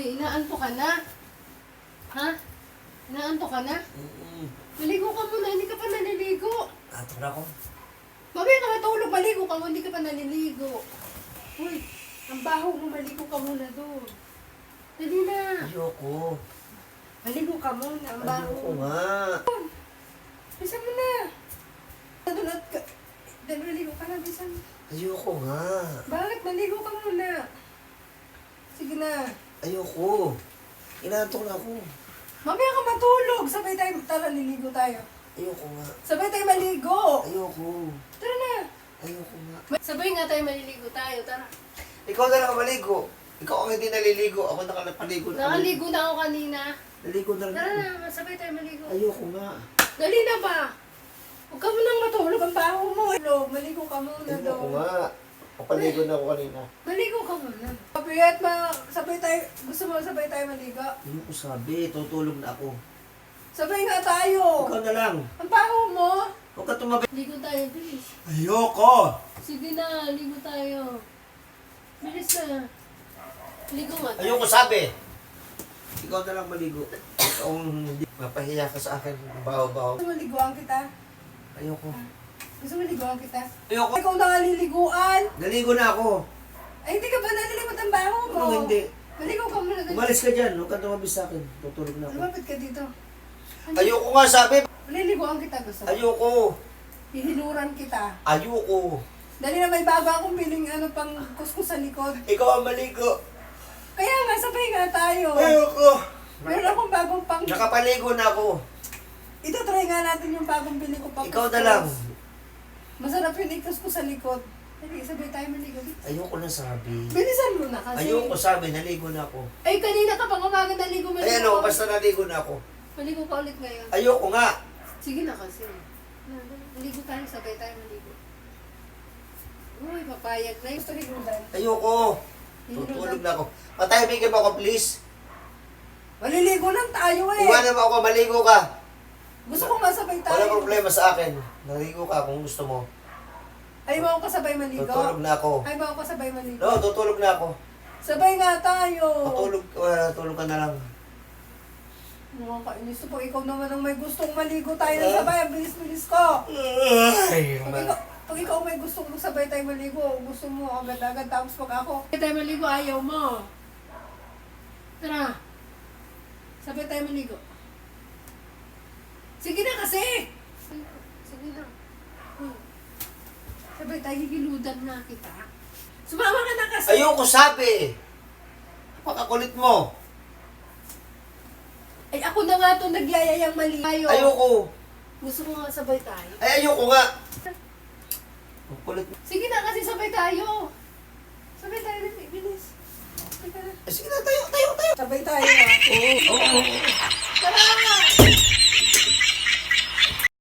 Uy, inaanto ka na? Ha? Inaanto ka na? Maligo ka muna, hindi ka pa naliligo. Ato na ako. Mamaya ka matulog, maligo ka muna, hindi ka pa naliligo. Uy, ang baho mo, maligo ka muna doon. Dali na. Ayoko. Maligo ka muna, ang baho. Ayoko nga. Bisa mo na. Nadunod ka. Dali, maligo ka na, bisa mo. Ayoko nga. Bakit? Maligo ka muna. Sige na. Ayoko. Inaantok na ako. Mamaya ka matulog. Sabay tayo, tara, liligo tayo. Ayoko nga. Sabay tayo maligo. Ayoko. Tara na. Ayoko nga. Sabay nga tayo maliligo tayo, tara. Ikaw na lang maligo. Ikaw ang hindi naliligo. Ako nakapaligo na. Nakaligo na ako kanina. Naligo na rin Tara ako. na, sabay tayo maligo. Ayoko nga. Dali na ba? Huwag ka mo nang matulog ang baho mo. Maligo ka muna Ayoko doon. nga. Kapaligo na ako kanina. Maligo ka muna. Kapiyat ma, sabay tayo, gusto mo sabay tayo maligo? Ayoko sabi. Tutulog na ako. Sabay nga tayo. Ikaw na lang. Ang baho mo. Huwag ka tumabi. Ligo tayo, bilis. Ayoko! Sige na, ligo tayo. Bilis na. Ligo nga tayo. Ayoko sabi. Ikaw na lang maligo. Ikaw ang hindi mapahiya ka sa akin. Baho-baho. Gusto mo liguan kita? Ayoko. Gusto mo liguan kita? Ayoko. Ikaw nangaliliguan. Naligo na ako. Ay, hindi ka ba naliligot ang baho mo? Ano hindi? Maligo ka muna. Umalis ka dyan. Huwag ka tumabi sa akin. Tutulog na ako. Lumapit ka dito. Ayoko nga sabi. Maliliguan kita, gusto mo? Ayoko. Hihiluran kita. Ayoko. Dali na may bago akong piling pang kuskus sa likod. Ikaw ang maligo. Kaya nga, sabay nga tayo. Ayoko. Meron akong bagong pang... Nakapaligo na ako. Ito, try nga natin yung bagong bili ko pang Ikaw na lang. Masarap yun ikuskus sa likod. Dali, sabay tayo maligo. Ayoko na sabi. Bilisan mo na kasi. Ayoko sabi. Naligo na ako. Ay, kanina ka pang umaga naligo. Ay ano, basta naligo na ako. Maligo ka ulit ngayon. Ayoko nga. Sige na kasi. Maligo tayo, sabay tayo maligo. Uy, papayag na. Gusto hiludan. Ayoko. Tutulog na ako. Patahimik mo ako, please. Maliligo lang tayo eh. Iwanan mo ako, maligo ka. Gusto ko masabay tayo. Wala problema sa akin. Naligo ka kung gusto mo. Ay, mo ako kasabay maligo? Tutulog na ako. Ay, mo ako kasabay maligo? No, tutulog na ako. Sabay nga tayo. Tulog ka na lang. Nakakainis to po. Ikaw naman ang may gustong maligo tayo ng sabay. Ang bilis-bilis ko. Ay, Pag ikaw may gustong sabay tayo maligo, gusto mo agad-agad. Tapos pag ako, sabay tayo maligo, ayaw mo. Tara. Sabay tayo maligo. Sige na kasi. Sige na. Sabay tayo, higiludan na kita. Sumama ka na kasi. ayoko sabi. Pakakulit mo. Ay, ako na nga itong nagyayayang maligo. Ayoko. Gusto ko nga sabay tayo. Ay, ayoko nga. Ang kulit mo. Sige na kasi sabay tayo. Sabay tayo, bilis. Sabay tayo. Sige na, tayo. Sabay tayo. Oo. Tara!